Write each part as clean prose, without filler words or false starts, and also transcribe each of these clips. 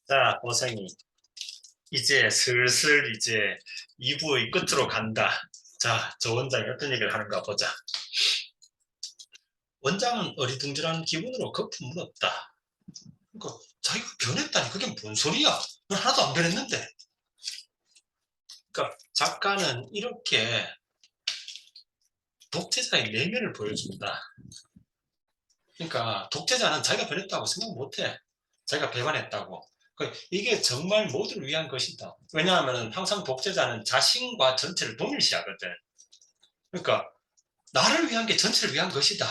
자, 보성이 이제 슬슬 이제 2부의 끝으로 간다. 자, 저 원장이 어떤 얘기를 하는가 보자. 원장은 어리둥절한 기분으로 거품은 없다. 그러니까 자기가 변했다니 그게 뭔 소리야? 난 하나도 안 변했는데. 그러니까 작가는 이렇게 독재자의 내면을 보여준다. 그러니까 독재자는 자기가 변했다고 생각 못해. 자기가 배반했다고. 이게 정말 모두를 위한 것이다. 왜냐하면 항상 독재자는 자신과 전체를 동일시하거든. 그러니까 나를 위한 게 전체를 위한 것이다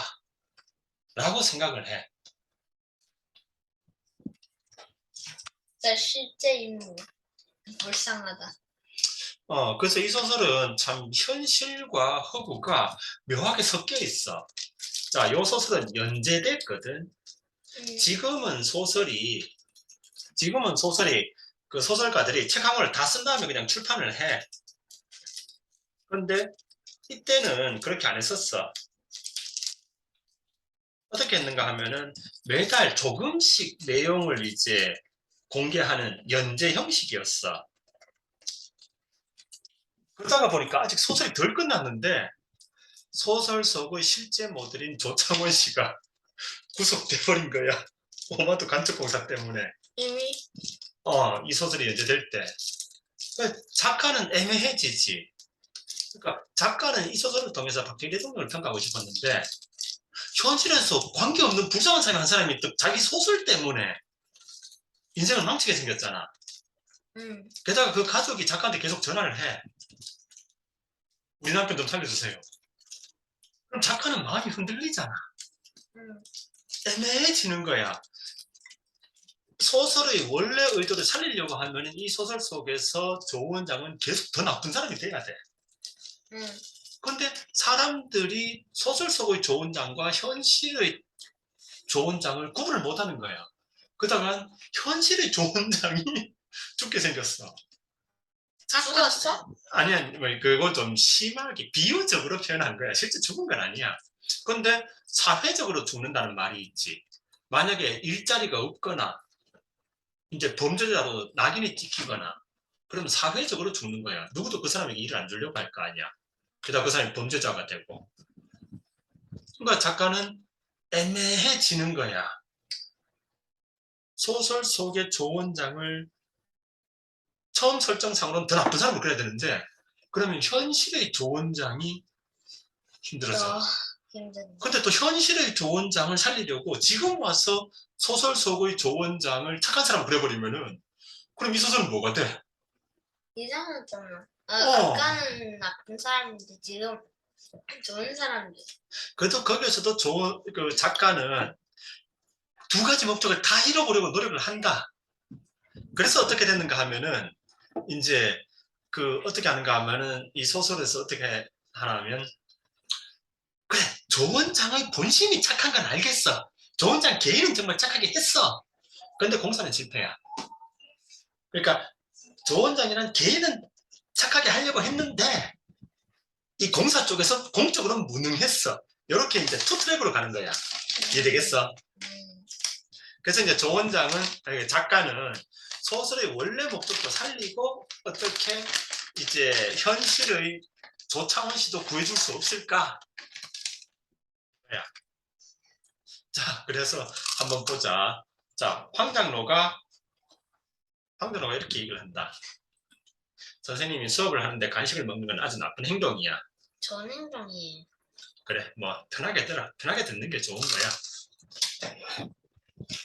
라고 생각을 해. 在世界一幕불쌍하다. 그래서 이 소설은 참 현실과 허구가 묘하게 섞여 있어. 자, 이 소설은 연재됐거든. 지금은 소설이 그 소설가들이 책 한 권을 다 쓴 다음에 그냥 출판을 해. 그런데 이때는 그렇게 안 했었어. 어떻게 했는가 하면은 매달 조금씩 내용을 이제 공개하는 연재 형식이었어. 그러다가 보니까 아직 소설이 덜 끝났는데 소설 속의 실제 모델인 조창원 씨가 구속돼 버린 거야. 오마도 간첩공사 때문에. 이미? 이 소설이 연재될 때. 작가는 애매해지지. 그러니까 작가는 이 소설을 통해서 박정희 대통령을 평가하고 싶었는데 현실에서 관계없는 불쌍한 사람이 한 사람이 또 자기 소설 때문에 인생을 망치게 생겼잖아. 게다가 그 가족이 작가한테 계속 전화를 해. 우리 남편 좀 살려주세요. 그럼 작가는 마음이 흔들리잖아. 애매해지는 거야. 소설의 원래 의도를 살리려고 하면 이 소설 속에서 조원장은 계속 더 나쁜 사람이 돼야 돼. 그런데 사람들이 소설 속의 조원장과 현실의 조원장을 구분을 못하는 거야. 그러다가 현실의 조원장이 죽게 생겼어. 죽었어? 아니야, 그거 좀 심하게 비유적으로 표현한 거야. 실제 죽은 건 아니야. 그런데 사회적으로 죽는다는 말이 있지. 만약에 일자리가 없거나 이제 범죄자로 낙인이 찍히거나 그러면 사회적으로 죽는 거야. 누구도 그 사람에게 일을 안 주려고 할 거 아니야. 게다가 그 사람이 범죄자가 되고. 그러니까 작가는 애매해지는 거야. 소설 속의 조원장을 처음 설정상으로는 더 나쁜 사람을 그려야 되는데 그러면 현실의 조원장이 힘들어져. 근데 또 현실의 조원장을 살리려고 지금 와서 소설 속의 조원장을 착한 사람 그려버리면은 그럼 이 소설은 뭐가 돼? 이상하잖아. 아까는 나쁜 사람인데 지금 좋은 사람들. 그래도 거기에서도 그 작가는 두 가지 목적을 다 이뤄보려고 노력을 한다. 그래서 어떻게 됐는가 하면은 이제 그 어떻게 하는가 하면은 이 소설에서 어떻게 하냐면 그래 조원장의 본심이 착한 건 알겠어. 조원장 개인은 정말 착하게 했어. 그런데 공사는 실패야. 그러니까 조원장이란 개인은 착하게 하려고 했는데 이 공사 쪽에서 공적으로는 무능했어. 이렇게 이제 투트랙으로 가는 거야. 이해되겠어? 그래서 이제 조원장은 작가는 소설의 원래 목적도 살리고 어떻게 이제 현실의 조창원 씨도 구해줄 수 없을까? 자, 그래서 한번 보자. 자, 황장로가 이렇게 얘기를 한다. 선생님이 수업을 하는데 간식을 먹는 건 아주 나쁜 행동이야. 좋은 행동이에요. 그래, 뭐 편하게 들어. 편하게 듣는 게 좋은 거야.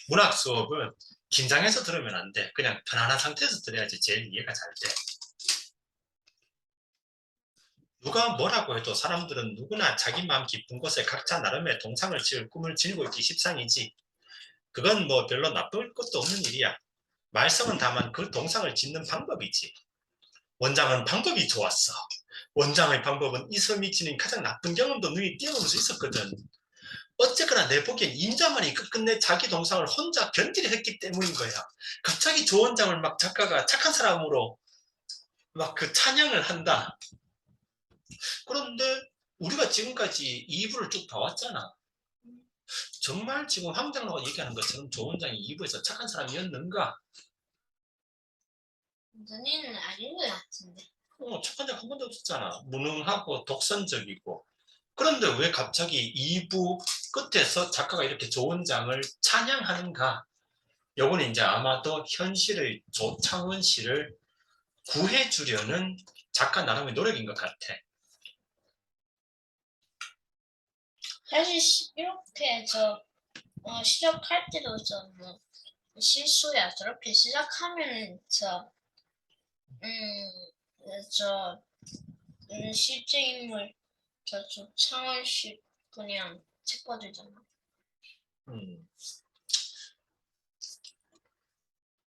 문학 수업은 긴장해서 들으면 안 돼. 그냥 편안한 상태에서 들어야지 제일 이해가 잘 돼. 누가 뭐라고 해도 사람들은 누구나 자기 마음 깊은 곳에 각자 나름의 동상을 지을 꿈을 지니고 있기 십상이지. 그건 뭐 별로 나쁠 것도 없는 일이야. 말썽은 다만 그 동상을 짓는 방법이지. 원장은 방법이 좋았어. 원장의 방법은 이섬이 지닌 가장 나쁜 경험도 눈이 띄어볼 수 있었거든. 어쨌거나 내 보기엔 임자만이 끝끝내 자기 동상을 혼자 견디려 했기 때문인 거야. 갑자기 조 원장을 막 작가가 착한 사람으로 막 그 찬양을 한다. 그런데 우리가 지금까지 2부를 쭉 봐왔잖아. 정말 지금 황장로가 얘기하는 것처럼 조 원장이 2부에서 착한 사람이었는가? 너네는 아닌 것 같은데. 착한 적 한 번도 없었잖아. 무능하고 독선적이고. 그런데 왜 갑자기 2부 끝에서 작가가 이렇게 좋은 장을 찬양하는가? 요거는 이제 아마도 현실의 조창원 씨를 구해주려는 작가 나름의 노력인 것 같아. 사실 이렇게 시작할 때도 뭐 실수야. 저렇게 시작하면 실제 인물 조창원 씨 그냥 체포되잖아. 음.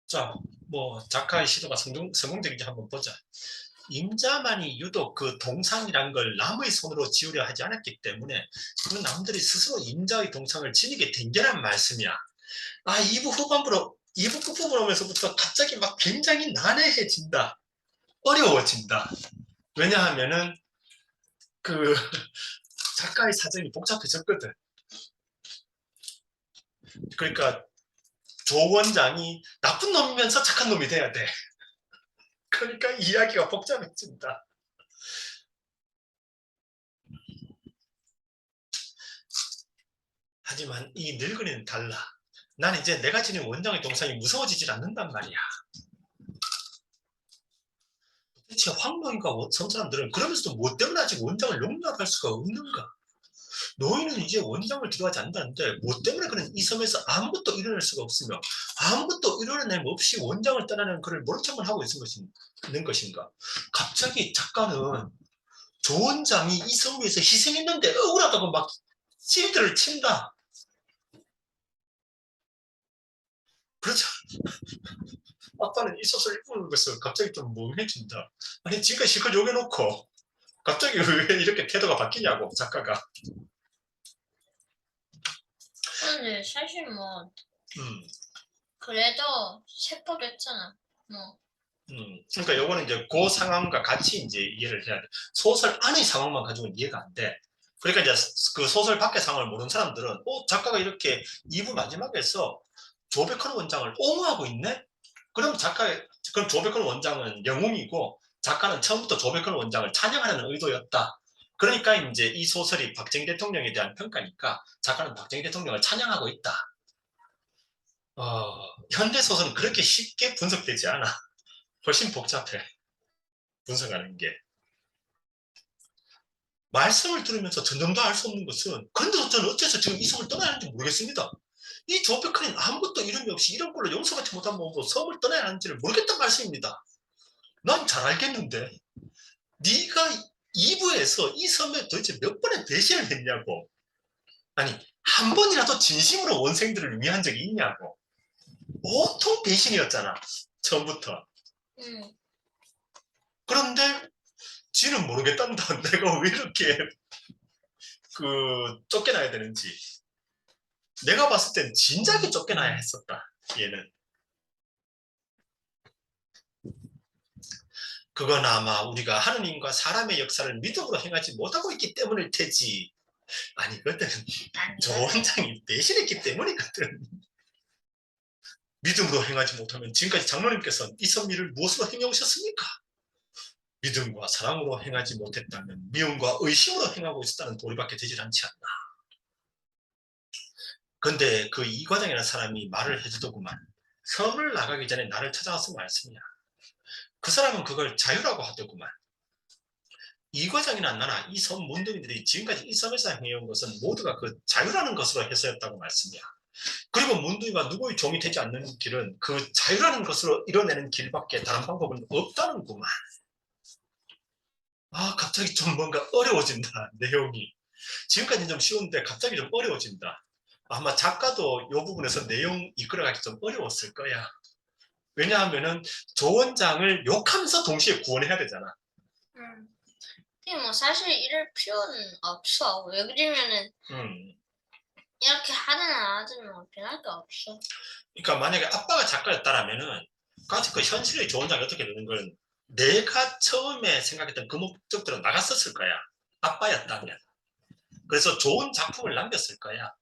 자, 뭐 작가의 시도가 성공적인지 한번 보자. 임자만이 유독 그 동상이란 걸 남의 손으로 지으려 하지 않았기 때문에 그 남들이 스스로 임자의 동상을 지니게 된 게란 말씀이야. 2부 후반부로 2부 끝부분 오면서부터 갑자기 막 굉장히 난해해진다. 어려워진다. 왜냐하면은 그 작가의 사정이 복잡해졌거든. 그러니까 조 원장이 나쁜 놈이면서 착한 놈이 돼야 돼. 그러니까 이야기가 복잡해진다. 하지만 이 늙은이는 달라. 난 이제 내가 지닌 원장의 동상이 무서워지질 않는단 말이야. 도대체 황룡인가 저 사람들은 그러면서도 뭐 때문에 아직 원장을 용납할 수가 없는가? 너희는 이제 원장을 기도하지 않는다는데 뭐 때문에 그런 이 섬에서 아무것도 이뤄낼 수가 없으며 아무것도 이뤄내임 없이 원장을 떠나는 그를 모른 척만 하고 있는 것인가? 갑자기 작가는 조 원장이 이 섬 위에서 희생했는데 억울하다고 막 찌들을 친다. 그렇죠. 아빠는 이 소설 읽는 것을 갑자기 좀 멍해진다. 아니 지금까지 실컷 욕해놓고 갑자기 왜 이렇게 태도가 바뀌냐고 작가가. 근데 사실 음, 그래도 체포됐잖아. 그러니까 요거는 이제 그 상황과 같이 이제 이해를 해야 돼. 소설 안의 상황만 가지고는 이해가 안 돼. 그러니까 이제 그 소설 밖의 상황을 모르는 사람들은 작가가 이렇게 2부 마지막에서 조백헌 원장을 옹호하고 있네? 그럼 조백헌 원장은 영웅이고 작가는 처음부터 조백헌 원장을 찬양하는 의도였다. 그러니까 이제 이 소설이 박정희 대통령에 대한 평가니까 작가는 박정희 대통령을 찬양하고 있다. 현대 소설은 그렇게 쉽게 분석되지 않아. 훨씬 복잡해. 분석하는 게. 말씀을 들으면서 점점 더 알 수 없는 것은 그런데도 저는 어째서 지금 이 섬을 떠나야 하는지 모르겠습니다. 이 조백헌은 아무것도 이름이 없이 이런 걸로 용서받지 못한 몸으로 섬을 떠나야 하는지를 모르겠단 말씀입니다. 난 잘 알겠는데 네가 2부에서 이 섬에 도대체 몇 번의 배신을 했냐고. 아니 한 번이라도 진심으로 원생들을 위한 적이 있냐고. 온통 배신이었잖아. 처음부터. 그런데 지는 모르겠단다. 내가 왜 이렇게 쫓겨나야 되는지. 내가 봤을 땐 진작에 쫓겨나야 했었다. 얘는. 그건 아마 우리가 하느님과 사람의 역사를 믿음으로 행하지 못하고 있기 때문일 테지. 아니거든. 조 원장이 배신했기 때문이거든. 믿음으로 행하지 못하면 지금까지 장로님께서 이 선미를 무엇으로 행해 오셨습니까? 믿음과 사랑으로 행하지 못했다면 미움과 의심으로 행하고 있었다는 도리밖에 되질 않지 않나. 근데 그 이과장이라는 사람이 말을 해주더구만. 섬을 나가기 전에 나를 찾아와서 말씀이야. 그 사람은 그걸 자유라고 하더구만. 이과장이나 나나 이 섬 문둥이들이 지금까지 이 섬에서 행해온 것은 모두가 그 자유라는 것으로 해서였다고 말씀이야. 그리고 문둥이가 누구의 종이 되지 않는 길은 그 자유라는 것으로 이뤄내는 길밖에 다른 방법은 없다는구만. 갑자기 좀 뭔가 어려워진다, 내용이. 지금까지는 좀 쉬운데 갑자기 좀 어려워진다. 아마 작가도 이 부분에서 내용 이끌어가기 좀 어려웠을 거야. 왜냐하면은 조 원장을 욕하면서 동시에 구원해야 되잖아. 사실 이럴 필요는 없어. 왜 그러면은 이렇게 하든 안 하든 변할 게 없어. 그러니까 만약에 아빠가 작가였다라면은 그 현실의 조 원장이 어떻게 되는 건 내가 처음에 생각했던 그 목적대로 나갔었을 거야. 아빠였다면. 그래서 좋은 작품을 남겼을 거야.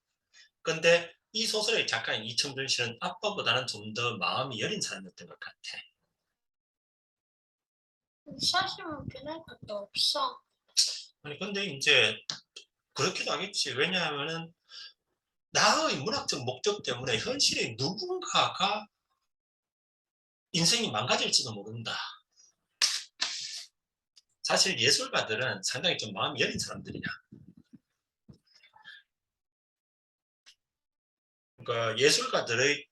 근데 이 소설의 작가인 이청준 씨는 아빠보다는 좀 더 마음이 여린 사람이었던 것 같아. 사실 뭐 변할 것도 없어. 아니 근데 이제 그렇기도 하겠지. 왜냐하면은 나의 문학적 목적 때문에 현실에 누군가가 인생이 망가질지도 모른다. 사실 예술가들은 상당히 좀 마음이 여린 사람들이야. 그러니까 예술가들의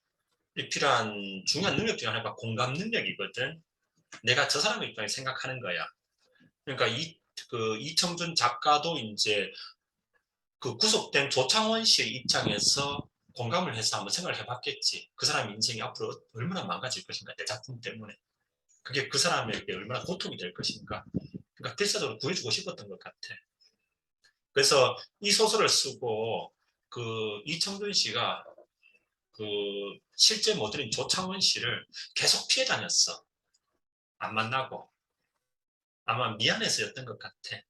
필요한 중요한 능력 중에 하나가 공감 능력이거든. 내가 저 사람의 입장에 생각하는 거야. 그러니까 이청준 작가도 이제 그 구속된 조창원 씨의 입장에서 공감을 해서 한번 생각을 해봤겠지. 그 사람 인생이 앞으로 얼마나 망가질 것인가, 내 작품 때문에. 그게 그 사람에게 얼마나 고통이 될 것인가. 그러니까 필사적으로 구해주고 싶었던 것 같아. 그래서 이 소설을 쓰고 그 이청준 씨가 그 실제 모델인 조창원 씨를 계속 피해 다녔어. 안 만나고. 아마 미안해서였던 것 같아.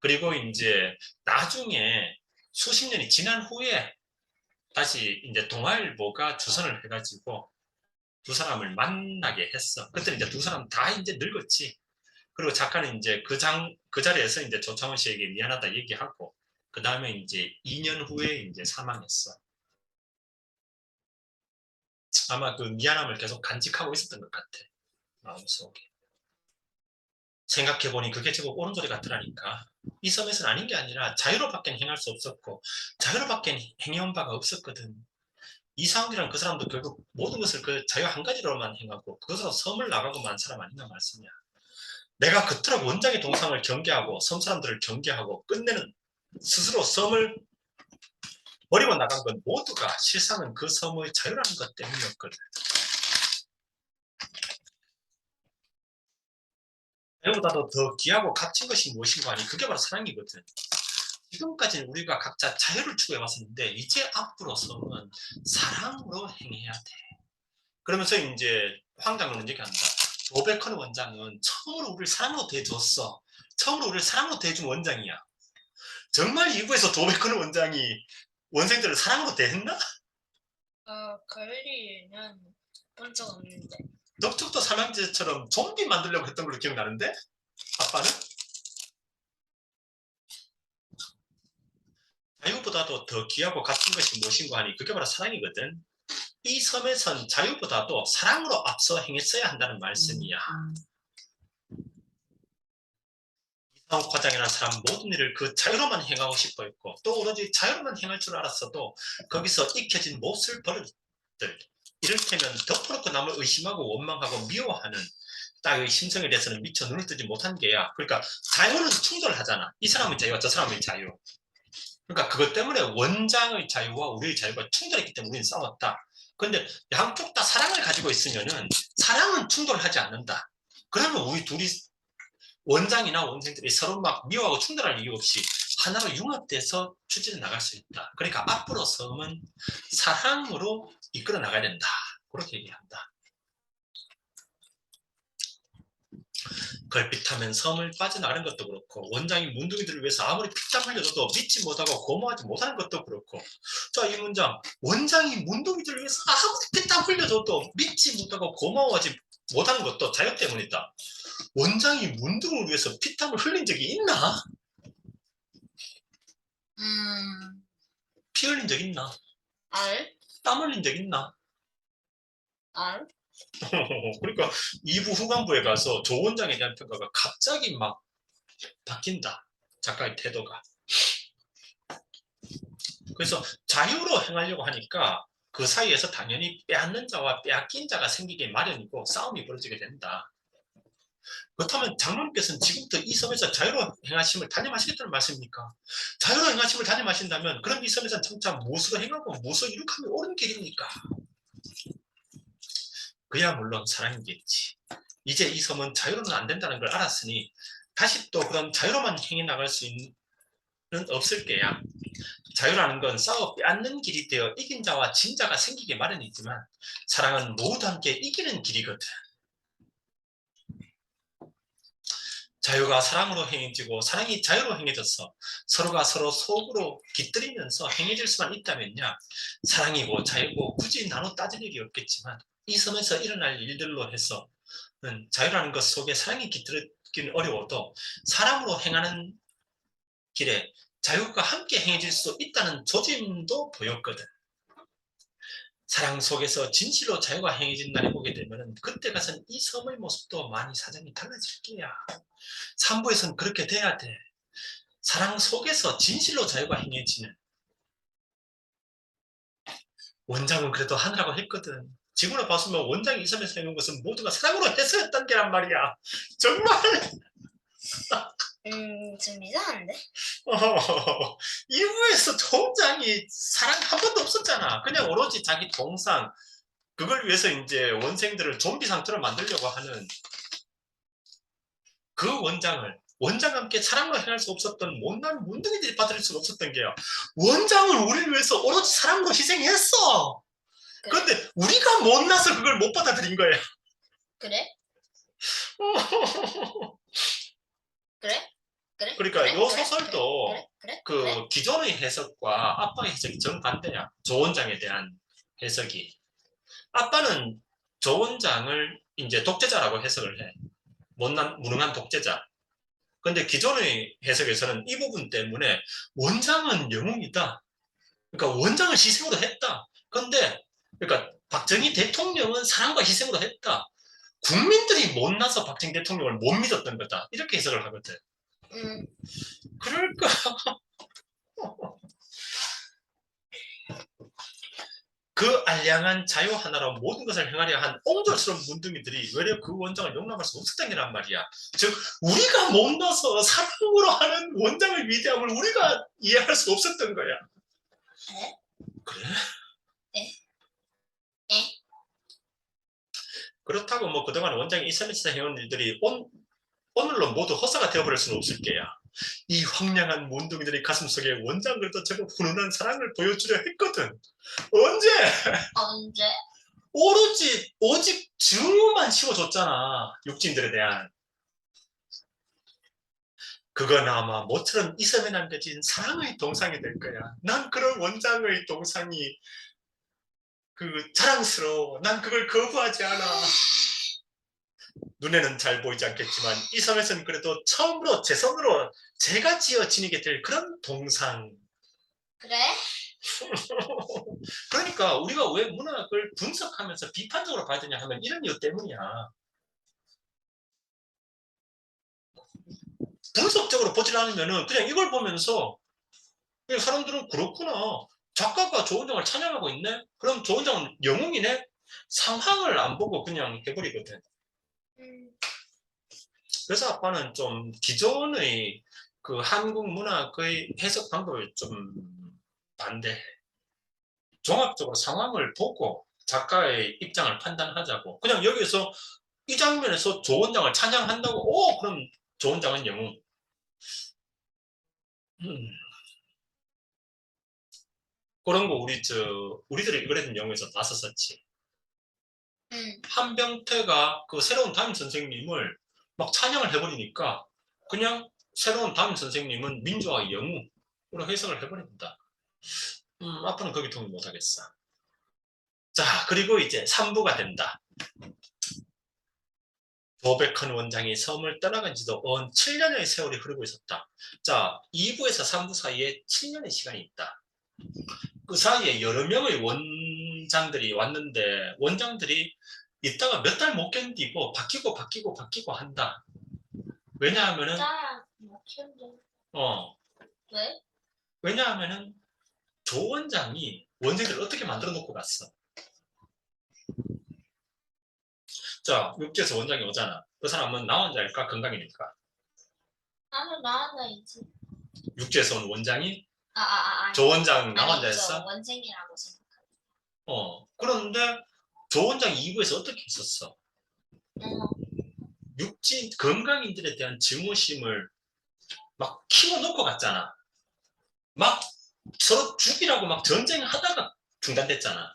그리고 이제 나중에 수십 년이 지난 후에 다시 이제 동아일보가 주선을 해가지고 두 사람을 만나게 했어. 그때 이제 두 사람 다 이제 늙었지. 그리고 작가는 이제 그 자리에서 이제 조창원 씨에게 미안하다 얘기하고, 그 다음에 이제 2년 후에 이제 사망했어. 아마 그 미안함을 계속 간직하고 있었던 것 같아. 마음속에. 생각해보니 그게 제법 옳은 소리 같더라니까. 이 섬에서는 아닌 게 아니라 자유로밖에 행할 수 없었고, 자유로밖에 행해온 바가 없었거든. 이상욱이랑 그 사람도 결국 모든 것을 그 자유 한 가지로만 행하고, 그것으로 섬을 나가고만 한 사람 아닌가 말씀이야. 내가 그토록 원작의 동상을 경계하고, 섬 사람들을 경계하고, 끝내는 스스로 섬을 버리고 나간 건 모두가 실상은 그 섬의 자유라는 것 때문이었거든. 이보다도 더 귀하고 값진 것이 무엇인가 하니 그게 바로 사랑이거든. 지금까지는 우리가 각자 자유를 추구해 왔었는데 이제 앞으로서는 사랑으로 행해야 돼. 그러면서 이제 황장로는 얘기한다. 로베컨 원장은 처음으로 우리를 사랑으로 대해줬어. 처음으로 우리를 사랑으로 대해준 원장이야. 정말 이부에서 도베컨 원장이 원생들을 사랑으로 대했나? 그럴 리는 본 적 없는데. 덕적도 삼형제처럼 좀비 만들려고 했던 걸로 기억나는데? 아빠는? 자유보다도 더 귀하고 값진 것이 무엇인가 하니 그게 바로 사랑이거든. 이 섬에선 자유보다도 사랑으로 앞서 행했어야 한다는 말씀이야. 이상욱 과장이라는 사람 모든 일을 그 자유로만 행하고 싶어 했고 또 오로지 자유로만 행할 줄 알았어도 거기서 익혀진 몹쓸 버릇들, 이를테면 덮어놓고 남을 의심하고 원망하고 미워하는 딸의 심성에 대해서는 미처 눈을 뜨지 못한 게야. 그러니까 자유는 충돌하잖아. 이 사람의 자유와 저 사람의 자유. 그러니까 그것 때문에 원장의 자유와 우리의 자유가 충돌했기 때문에 우리는 싸웠다. 그런데 양쪽 다 사랑을 가지고 있으면은 사랑은 충돌하지 않는다. 그러면 우리 둘이 원장이나 원생들이 서로 막 미워하고 충돌할 이유 없이 하나로 융합돼서 추진해 나갈 수 있다. 그러니까 앞으로 섬은 사랑으로 이끌어 나가야 된다. 그렇게 얘기한다. 걸핏하면 섬을 빠져나가는 것도 그렇고 원장이 문둥이들을 위해서 아무리 피땀 흘려줘도 믿지 못하고 고마워하지 못하는 것도 그렇고, 자, 이 문장, 원장이 문둥이들을 위해서 아무리 피땀 흘려줘도 믿지 못하고 고마워하지 못하는 것도 자유 때문이다. 원장이 문둥을 위해서 피땀을 흘린 적이 있나? 피 흘린 적 있나? 땀 흘린 적 있나? 그러니까 2부 후반부에 가서 조 원장에 대한 평가가 갑자기 막 바뀐다. 작가의 태도가. 그래서 자유로 행하려고 하니까 그 사이에서 당연히 빼앗는 자와 빼앗긴 자가 생기게 마련이고 싸움이 벌어지게 된다. 그렇다면 장로님께서는 지금부터 이 섬에서 자유로 행하심을 단념하시겠다는 말씀입니까? 자유로 행하심을 단념하신다면 그럼 이 섬에서는 점차 무엇으로 행하고 무엇으로 이룩하면 옳은 길입니까? 그야 물론 사랑이겠지. 이제 이 섬은 자유로는 안 된다는 걸 알았으니 다시 또 그런 자유로만 행해 나갈 수 있는 없을 게야. 자유라는 건 싸워 빼앗는 길이 되어 이긴 자와 진 자가 생기게 마련이지만 사랑은 모두 함께 이기는 길이거든. 자유가 사랑으로 행해지고 사랑이 자유로 행해져서 서로가 서로 속으로 깃들이면서 행해질 수만 있다면야 사랑이고 자유고 굳이 나눠 따질 일이 없겠지만 이 섬에서 일어날 일들로 해서 자유라는 것 속에 사랑이 깃들기는 어려워도 사랑으로 행하는 길에 자유가 함께 행해질 수 있다는 조짐도 보였거든. 사랑 속에서 진실로 자유가 행해진 날이 오게 되면 그때 가서는 이 섬의 모습도 많이 사정이 달라질 게야. 3부에서는 그렇게 돼야 돼. 사랑 속에서 진실로 자유가 행해지는. 원장은 그래도 하느라고 했거든. 지금으로 봤으면 원장이 이 섬에서 해놓은 것은 모두가 사랑으로 해서였단 게란 말이야. 정말. 좀 이상한데? 2부에서 원장이 사랑 한 번도 없었잖아. 그냥 오로지 자기 동상, 그걸 위해서 이제 원생들을 좀비 상태로 만들려고 하는 그 원장과 함께 사랑으로 행할 수 없었던 못난 문둥이들이 받아들일 수 없었던 게요. 원장을 우리를 위해서 오로지 사랑으로 희생했어. 그래? 그런데 우리가 못나서 그걸 못 받아들인 거야. 그래? 그래? 그래? 그러니까 그래? 요 그래? 소설도 그래? 그래? 그 그래? 기존의 해석과 아빠의 해석이 정반대야. 조원장에 대한 해석이. 아빠는 조원장을 이제 독재자라고 해석을 해. 못난 무능한 독재자. 근데 기존의 해석에서는 이 부분 때문에 원장은 영웅이다. 그러니까 원장을 희생으로 했다. 근데 그러니까 박정희 대통령은 사랑과 희생으로 했다. 국민들이 못나서 박정희 대통령을 못 믿었던 거다. 이렇게 해석을 하거든. 음, 그럴까? 그 알량한 자유 하나로 모든 것을 행하려 한 옹졸스러운 문둥이들이 외려 그 원장을 용납할 수 없었던 게란 말이야. 즉 우리가 못나서 사랑으로 하는 원장의 위대함을 우리가 이해할 수 없었던 거야. 그래? 그래? 에? 그렇다고 뭐 그동안 원장이 이 섬에서 해온 일들이 오늘로 모두 허사가 되어버릴 수는 없을 게야. 이 황량한 문둥이들이 가슴속에 원장들도 제법 훈훈한 사랑을 보여주려 했거든. 언제? 언제? 오직 증오만 씌워줬잖아. 육진들에 대한. 그건 아마 모처럼 이 섬에 남겨진 사랑의 동상이 될 거야. 난 그런 원장의 동상이 자랑스러워. 난 그걸 거부하지 않아. 눈에는 잘 보이지 않겠지만 이 섬에서는 그래도 처음으로 제 손으로 제가 지어 지니게 될 그런 동상. 그래? 그러니까 우리가 왜 문학을 분석하면서 비판적으로 봐야 되냐 하면 이런 이유 때문이야. 분석적으로 보질 않으면 그냥 이걸 보면서 그냥 사람들은 그렇구나. 작가가 조은정을 찬양하고 있네? 그럼 조은정은 영웅이네? 상황을 안 보고 그냥 해버리거든. 그래서 아빠는 좀 기존의 그 한국 문학의 해석 방법을 좀 반대해. 종합적으로 상황을 보고 작가의 입장을 판단하자고. 그냥 여기서 이 장면에서 조원장을 찬양한다고, 그럼 조원장은 영웅. 그런 거 우리들이 읽으려던 영화에서 다 썼었지. 한병태가 그 새로운 담임 선생님을 막 찬양을 해버리니까 그냥 새로운 담임 선생님은 민주화의 영웅으로 해석을 해버린다. 아빠는 거기 동의 못하겠어. 자, 그리고 이제 3부가 된다. 조백헌 원장이 섬을 떠나간 지도 언 7년의 세월이 흐르고 있었다. 자, 2부에서 3부 사이에 7년의 시간이 있다. 그 사이에 여러 명의 원장들이 왔는데 원장들이 있다가 몇 달 못 견디고 바뀌고 한다. 왜냐하면은 왜? 왜냐하면은 조 원장이 원생들을 어떻게 만들어 놓고 갔어. 자, 육지에서 원장이 오잖아. 그 사람은 나 혼자일까 건강이니까. 나는 나 혼자이지. 육지에서 온 원장이 아니. 조 원장 나 아니, 혼자였어? 저 원생이라고 생각해. 그런데 조 원장 2부에서 어떻게 했었어? 육지 건강인들에 대한 증오심을 막 키워놓고 갔잖아. 막 서로 죽이라고 막 전쟁하다가 중단됐잖아.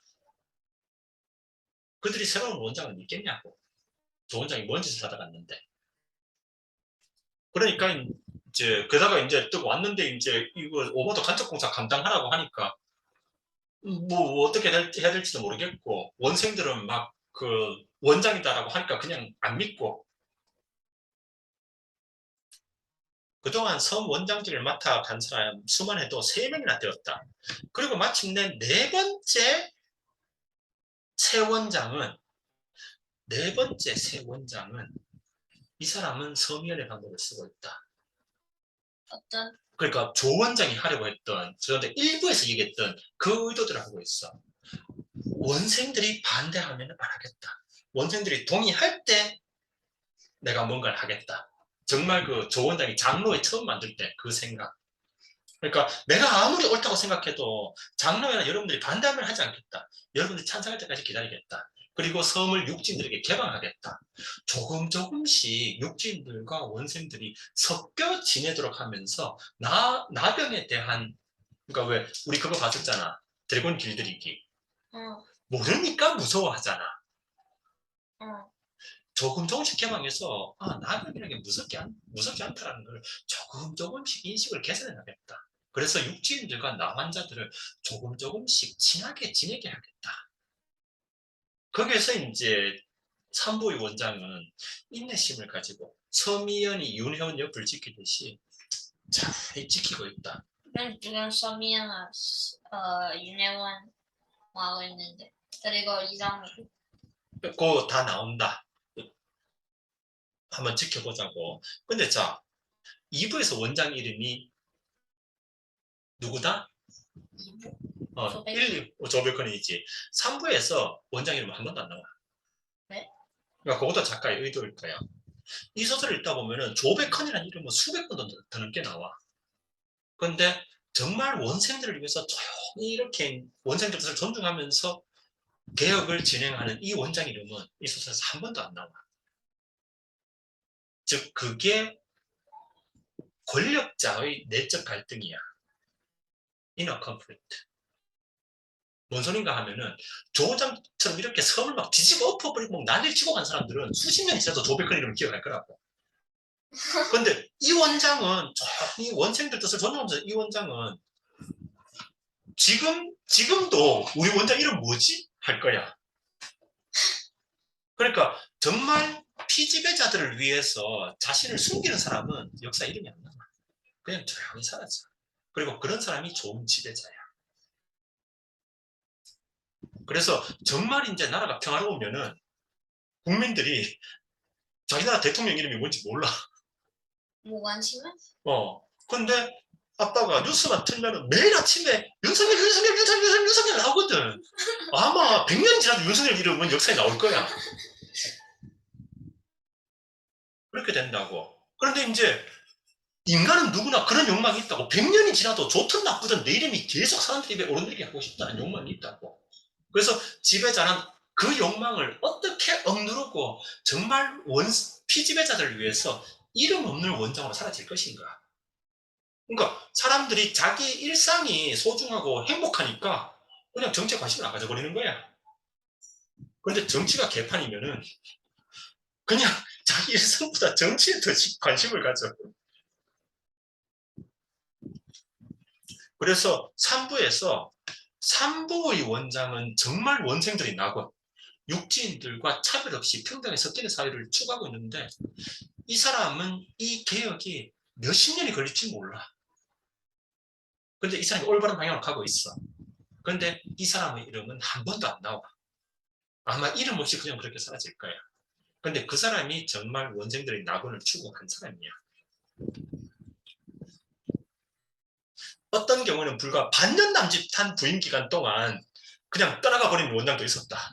그들이 새로운 원장을 믿겠냐고. 조 원장이 뭔 짓을 하다 갔는데. 그러니까 이제 게다가 이제 또 왔는데 이제 이거 오버도 간척공사 감당하라고 하니까 뭐 어떻게 해야 될지도 모르겠고 원생들은 막 원장이다라고 하니까 그냥 안 믿고 그동안 섬 원장직을 맡아간 사람 수만 해도 3명이나 되었다. 그리고 마침내 네 번째 새 원장은 이 사람은 섬위원회 방법을 쓰고 있다. 어떤 그러니까 조 원장이 하려고 했던 그런데 일부에서 얘기했던 그 의도들을 하고 있어. 원생들이 반대하면 안 하겠다. 원생들이 동의할 때 내가 뭔가를 하겠다. 정말 그 조 원장이 장로회 처음 만들 때 그 생각. 그러니까 내가 아무리 옳다고 생각해도 장로회나 여러분들이 반대하면 하지 않겠다. 여러분들이 찬성할 때까지 기다리겠다. 그리고 섬을 육지인들에게 개방하겠다. 조금씩 육지인들과 원생들이 섞여 지내도록 하면서 나병에 대한 그러니까 왜 우리 그거 봤었잖아. 드래곤 길들이기. 어, 모르니까 무서워하잖아. 어. 조금씩 개방해서 나병이라는 게 무섭지 않다라는 걸 조금씩 인식을 개선해 나겠다. 그래서 육지인들과 나 환자들을 조금씩 친하게 지내게 하겠다. 거기에서 이제 산부의 원장은 인내심을 가지고 서미연이 윤회원 옆을 지키듯이 잘 지키고 있다. 지금 서미연아 윤혜원 하고 있는데 그리고 이상민 그거 다 나온다. 한번 지켜보자고. 근데 자, 2부에서 원장 이름이 누구다? 이부 조백헌이지. 3부에서 원장 이름은 한 번도 안 나와. 네? 그러니까 그것도 작가의 의도일 거야. 이 소설을 읽다 보면은 조백헌이라는 이름은 수백 번 더 넘게 나와. 근데 정말 원생들을 위해서 조용히 이렇게 원생들 뜻을 존중하면서 개혁을 진행하는 이 원장 이름은 이 소설에서 한 번도 안 나와. 즉 그게 권력자의 내적 갈등이야. 이너 컨플릭트. 뭔 소린가 하면은 조장처럼 이렇게 섬을 막 뒤집어 엎어버리고 막 난리를 치고 간 사람들은 수십 년이 지나도 조백헌 이름을 기억할 거라고. 근데 이 원장은 이 원생들 뜻을 존중하면서 이 원장은 지금도 우리 원장 이름 뭐지? 할 거야. 그러니까 정말 피지배자들을 위해서 자신을 숨기는 사람은 역사 이름이 안 나와. 그냥 조용히 사라져. 그리고 그런 사람이 좋은 지배자야. 그래서 정말 이제 나라가 평화로우면은 국민들이 자기 나라 대통령 이름이 뭔지 몰라. 뭐 관심은? 근데 아빠가 뉴스만 틀면은 매일 아침에 윤석열 나오거든. 아마 100년 지나도 윤석열 이름은 역사에 나올 거야. 그렇게 된다고. 그런데 이제 인간은 누구나 그런 욕망이 있다고. 100년이 지나도 좋든 나쁘든 내 이름이 계속 사람들 입에 오르내리게 하고 싶다는 욕망이 있다고. 그래서 지배자는 그 욕망을 어떻게 억누르고 정말 피지배자들을 위해서 이름 없는 원장으로 사라질 것인가. 그러니까 사람들이 자기 일상이 소중하고 행복하니까 그냥 정치에 관심을 안 가져버리는 거야. 그런데 정치가 개판이면은 그냥 자기 일상보다 정치에 더 관심을 가져. 그래서 3부에서 3부의 원장은 정말 원생들이 나고 육지인들과 차별 없이 평등하게 섞이는 사회를 추구하고 있는데 이 사람은 이 개혁이 몇십 년이 걸릴지 몰라. 근데 이 사람이 올바른 방향으로 가고 있어. 근데 이 사람의 이름은 한 번도 안 나와. 아마 이름 없이 그냥 그렇게 사라질 거야. 근데 그 사람이 정말 원생들의 낙원을 추구한 사람이야. 어떤 경우는 불과 반년 남짓한 부임 기간 동안 그냥 떠나가 버리는 원장도 있었다.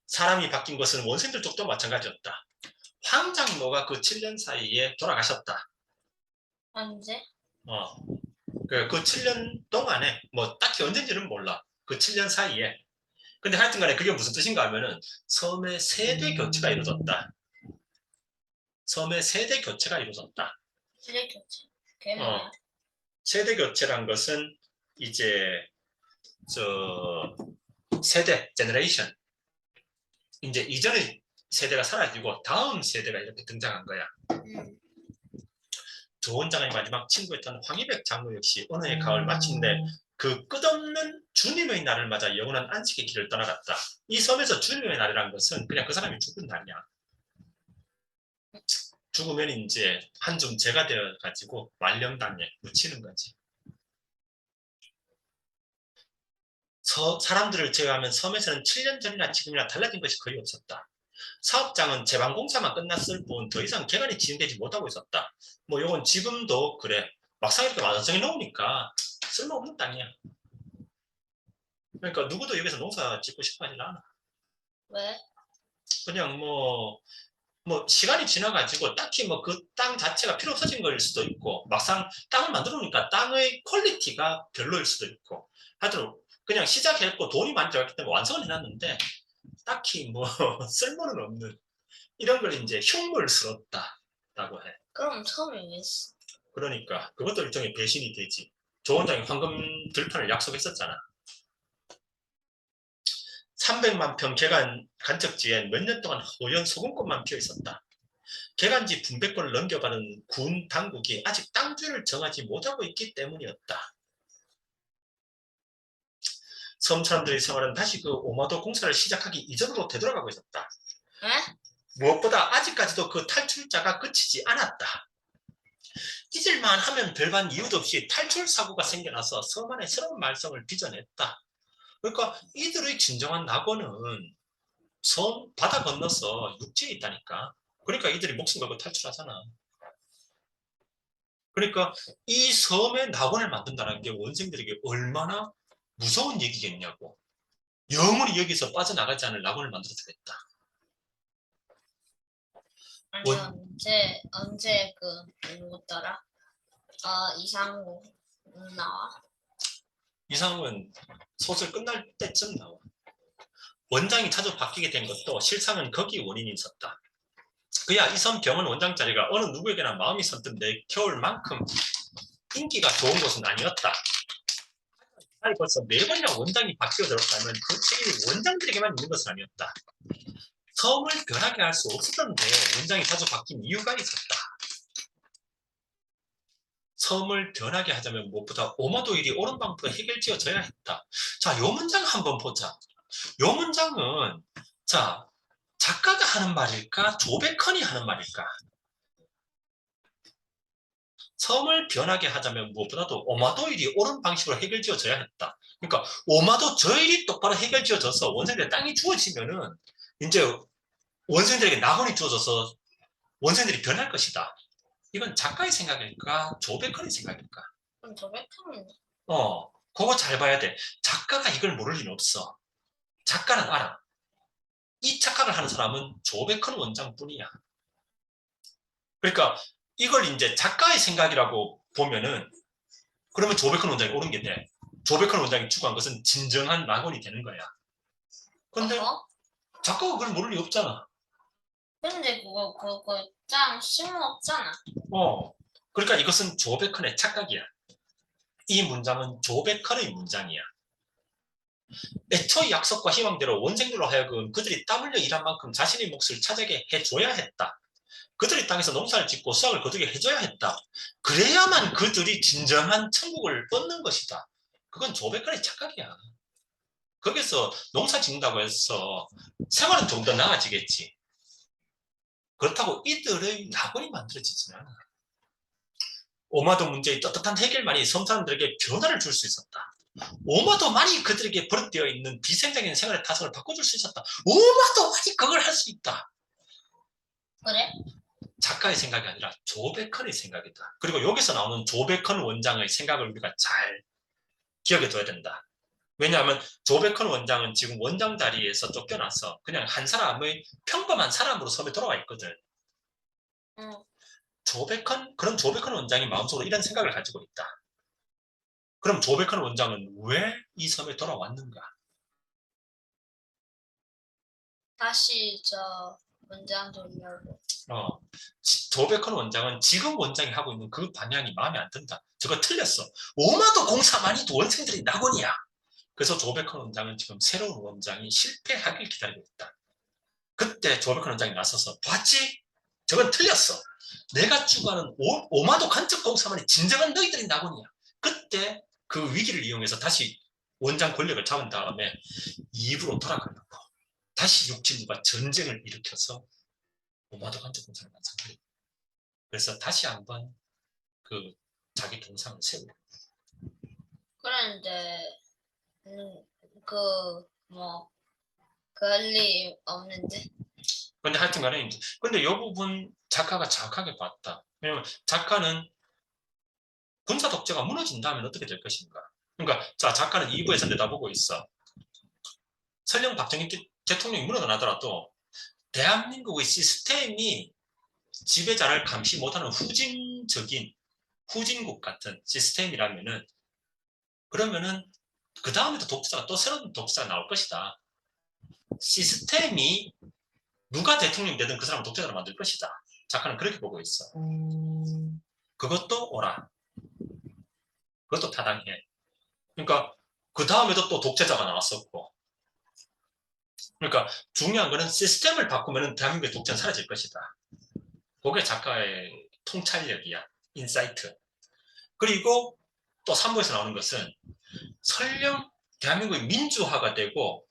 사람이 바뀐 것은 원생들 쪽도 마찬가지였다. 황장로가 그 7년 사이에 돌아가셨다. 언제? 그 7년 동안에 뭐 딱히 언젠지는 몰라. 그 7년 사이에. 근데 하여튼 간에 그게 무슨 뜻인가 하면은 섬의 세대 교체가 이루어졌다. 섬의 세대 교체가 이루어졌다. 세대 교체. 그게 뭐야? 세대 교체란 것은 이제 세대, 제너레이션. 이제 이전의 세대가 사라지고 다음 세대가 이렇게 등장한 거야. 조 원장의 마지막 친구였던 황희백 장로 역시 어느 해 가을 마침내 그 끝없는 주님의 날을 맞아 영원한 안식의 길을 떠나갔다. 이 섬에서 주님의 날이라는 것은 그냥 그 사람이 죽은 날이야. 죽으면 이제 한 줌 재가 되어가지고 말년당에 묻히는 거지. 사람들을 제외하면 섬에서는 7년 전이나 지금이나 달라진 것이 거의 없었다. 사업장은 제방공사만 끝났을 뿐 더 이상 개관이 진행되지 못하고 있었다. 뭐 이건 지금도 그래. 막상 이렇게 완성해 놓으니까 쓸모없는 땅이야. 그러니까 누구도 여기서 농사 짓고 싶어 하지 않아. 왜? 그냥 뭐 시간이 지나가지고 딱히 뭐 그 땅 자체가 필요 없어진 거일 수도 있고 막상 땅을 만들어 놓으니까 땅의 퀄리티가 별로일 수도 있고 하여튼 그냥 시작했고 돈이 많이 들어갔기 때문에 완성을 해놨는데 딱히 뭐 쓸모는 없는 이런 걸 이제 흉물스럽다라고 해. 그럼 처음에 왜 했어? 그러니까 그것도 일종의 배신이 되지. 조 원장이 황금 들판을 약속했었잖아. 300만 평 개간 간척지엔 몇 년 동안 허연 소금꽃만 피어 있었다. 개간지 분배권을 넘겨받은 군 당국이 아직 땅주를 정하지 못하고 있기 때문이었다. 섬 사람들의 생활은 다시 그 오마도 공사를 시작하기 이전으로 되돌아가고 있었다. 에? 무엇보다 아직까지도 그 탈출자가 끝이지 않았다. 잊을만 하면 별반 이유도 없이 탈출 사고가 생겨나서 섬 안에 새로운 말썽을 빚어냈다. 그러니까 이들의 진정한 낙원은 섬 바다 건너서 육지에 있다니까. 그러니까 이들이 목숨 걸고 탈출하잖아. 그러니까 이 섬에 낙원을 만든다는 게 원생들에게 얼마나 무서운 얘기겠냐고. 영원히 여기서 빠져나가지 않을 낙원을 만들어주겠다. 아니 언제 누구더라? 이상우 나와? 이상은 소설 끝날 때쯤 나와. 원장이 자주 바뀌게 된 것도 실상은 거기 원인이 있었다. 그야 이 섬 병원 원장 자리가 어느 누구에게나 마음이 선뜻 내켜올 만큼 인기가 좋은 곳은 아니었다. 아니 벌써 매번이나 원장이 바뀌어 들었다면 그 책임이 원장들에게만 있는 것은 아니었다. 섬을 변하게 할 수 없었던데 원장이 자주 바뀐 이유가 있었다. 섬을 변하게 하자면 무엇보다 오마도일이 옳은 방법으로 해결지어져야 했다. 자, 요 문장 한번 보자. 요 문장은 자 작가가 하는 말일까? 조베컨이 하는 말일까? 섬을 변하게 하자면 무엇보다도 오마도일이 옳은 방식으로 해결지어져야 했다. 그러니까 오마도 저일이 똑바로 해결지어져서 원생들의 땅이 주어지면은 이제 원생들에게 낙원이 주어져서 원생들이 변할 것이다. 이건 작가의 생각일까? 조베컨의 생각일까? 그럼 저백하면 그거 잘 봐야 돼. 작가가 이걸 모를 리는 없어. 작가는 알아. 이 착각을 하는 사람은 조베컨 원장뿐이야. 그러니까 이걸 이제 작가의 생각이라고 보면은 그러면 조베컨 원장이 옳은 게 돼. 조베컨 원장이 추구한 것은 진정한 낙원이 되는 거야. 근데 작가가 그걸 모를 리 없잖아. 근데 그거 짱 쓸모없잖아. 그러니까 이것은 조베컨의 착각이야. 이 문장은 조베컨의 문장이야. 애초의 약속과 희망대로 원생들로 하여금 그들이 땀 흘려 일한 만큼 자신의 몫을 차지하게 해줘야 했다. 그들이 땅에서 농사를 짓고 수확을 거두게 해줘야 했다. 그래야만 그들이 진정한 천국을 얻는 것이다. 그건 조베컨의 착각이야. 거기서 농사 짓는다고 해서 생활은 좀 더 나아지겠지. 그렇다고 이들의 낙원이 만들어지지는 않아. 오마도 문제의 떳떳한 해결만이 섬 사람들에게 변화를 줄 수 있었다. 오마도만이 그들에게 버릇되어 있는 비생적인 생활의 타성을 바꿔줄 수 있었다. 오마도만이 그걸 할 수 있다. 그래? 작가의 생각이 아니라 조베컨의 생각이다. 그리고 여기서 나오는 조베컨 원장의 생각을 우리가 잘 기억해 둬야 된다. 왜냐하면 조베컨 원장은 지금 원장 자리에서 쫓겨나서 그냥 한 사람의 평범한 사람으로 섬에 돌아와 있거든. 그런 조베컨 원장이 마음속으로 이런 생각을 가지고 있다. 그럼 조베컨 원장은 왜 이 섬에 돌아왔는가? 다시 저 문장 돌려고. 조베컨 원장은 지금 원장이 하고 있는 그 방향이 마음에 안 든다. 저거 틀렸어. 오마도 공사만이 원생들이 낙원이야. 그래서 조베컨 원장은 지금 새로운 원장이 실패하길 기다리고 있다. 그때 조베컨 원장이 나서서 봤지? 저건 틀렸어. 내가 추구하는 오마도 간척 공사만이 진정한 너희들이 낙원이야. 그때 그 위기를 이용해서 다시 원장 권력을 잡은 다음에 입으로 돌아가려고 다시 육진과 전쟁을 일으켜서 오마도 간첩공사를 완성하려고. 그래서 다시 한번 그 자기 동상을 세우고. 그런데 뭐 그럴 리 없는데. 근데 하여튼간에 이제 근데 이 부분 작가가 정확하게 봤다. 왜냐면 작가는 군사 독재가 무너진다면 어떻게 될 것인가. 그러니까 자 작가는 2부에서 내다보고 있어. 설령 박정희 대통령이 물러나더라도 대한민국의 시스템이 지배자를 감시 못하는 후진국 같은 시스템이라면은 그러면은 그 다음에도 독재자가 또 새로운 독재자가 나올 것이다. 시스템이 누가 대통령이 되든 그 사람을 독재자로 만들 것이다. 작가는 그렇게 보고 있어. 그것도 옳아. 그것도 타당해. 그러니까 그 다음에도 또 독재자가 나왔었고. 그러니까 중요한 거는 시스템을 바꾸면 대한민국의 독재는 사라질 것이다. 그게 작가의 통찰력이야. 인사이트. 그리고 또 3부에서 나오는 것은 설령 대한민국이 민주화가 되고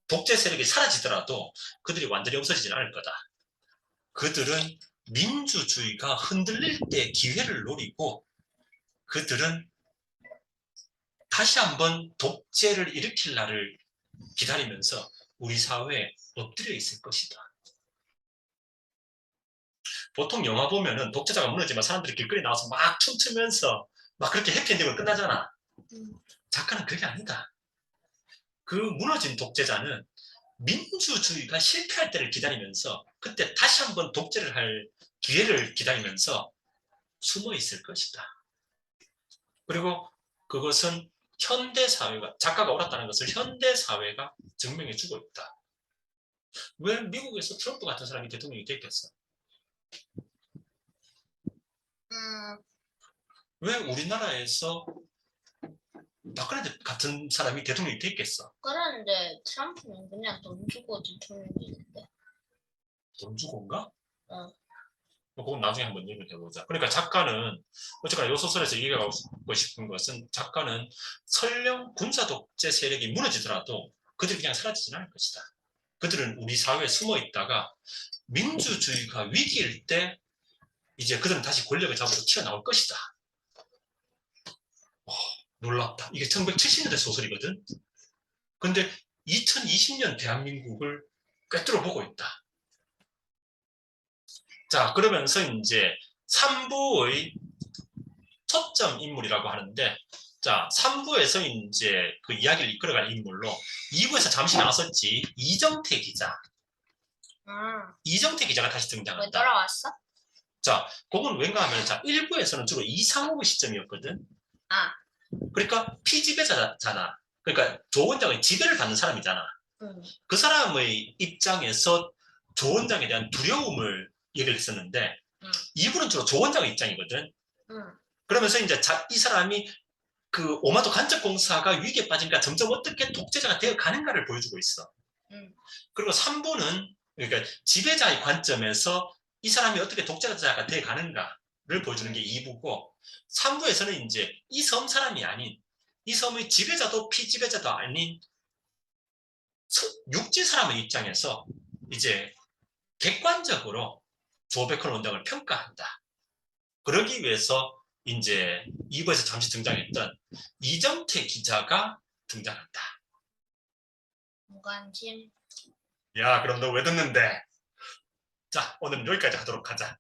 독재 세력이 사라지더라도 그들이 완전히 없어지진 않을 거다. 그들은 민주주의가 흔들릴 때 기회를 노리고 그들은 다시 한번 독재를 일으킬 날을 기다리면서 우리 사회에 엎드려 있을 것이다. 보통 영화 보면은 독재자가 무너지면 사람들이 길거리 나와서 막 춤추면서 막 그렇게 해피엔딩으로 끝나잖아. 작가는 그게 아니다. 그 무너진 독재자는 민주주의가 실패할 때를 기다리면서 그때 다시 한번 독재를 할 기회를 기다리면서 숨어 있을 것이다. 그리고 그것은 현대사회가, 작가가 옳았다는 것을 현대사회가 증명해 주고 있다. 왜 미국에서 트럼프 같은 사람이 대통령이 됐겠어? 왜 우리나라에서 박근혜 같은 사람이 대통령이 됐겠어? 그런데 트럼프는 그냥 돈 주고 대통령인데. 돈 주고인가? 어. 그건 나중에 한번 얘기를 해보자. 그러니까 작가는 어쨌거나 이 소설에서 얘기하고 싶은 것은 작가는 설령 군사 독재 세력이 무너지더라도 그들이 그냥 사라지진 않을 것이다. 그들은 우리 사회에 숨어 있다가 민주주의가 위기일 때 이제 그들은 다시 권력을 잡으러 튀어나올 것이다. 놀랍다. 이게 1970년대 소설이거든. 근데 2020년 대한민국을 꿰뚫어 보고 있다. 자, 그러면서 이제 3부의 초점 인물이라고 하는데, 자, 3부에서 이제 그 이야기를 이끌어갈 인물로 2부에서 잠시 나왔었지. 이정태 기자. 이정태 기자가 다시 왜 등장한다. 돌아왔어? 자, 그건 왠가 하면, 자, 1부에서는 주로 이상욱의 시점이었거든. 아. 그러니까 피지배자잖아. 그러니까 조 원장의 지배를 받는 사람이잖아. 그 사람의 입장에서 조 원장에 대한 두려움을 얘기를 했었는데, 2부는 주로 조 원장의 입장이거든. 그러면서 이제 이 사람이 그 오마도 간첩공사가 위기에 빠지니까 점점 어떻게 독재자가 되어 가는가를 보여주고 있어. 그리고 3부는 그러니까 지배자의 관점에서 이 사람이 어떻게 독재자가 되어 가는가를 보여주는 게 2부고 3부에서는 이제 이 섬 사람이 아닌 이 섬의 지배자도 피지배자도 아닌 육지 사람의 입장에서 이제 객관적으로 조백헌 원장을 평가한다. 그러기 위해서 이제 2부에서 잠시 등장했던 이정태 기자가 등장한다. 무관심. 야, 그럼 너 왜 듣는데? 자, 오늘은 여기까지 하도록 하자.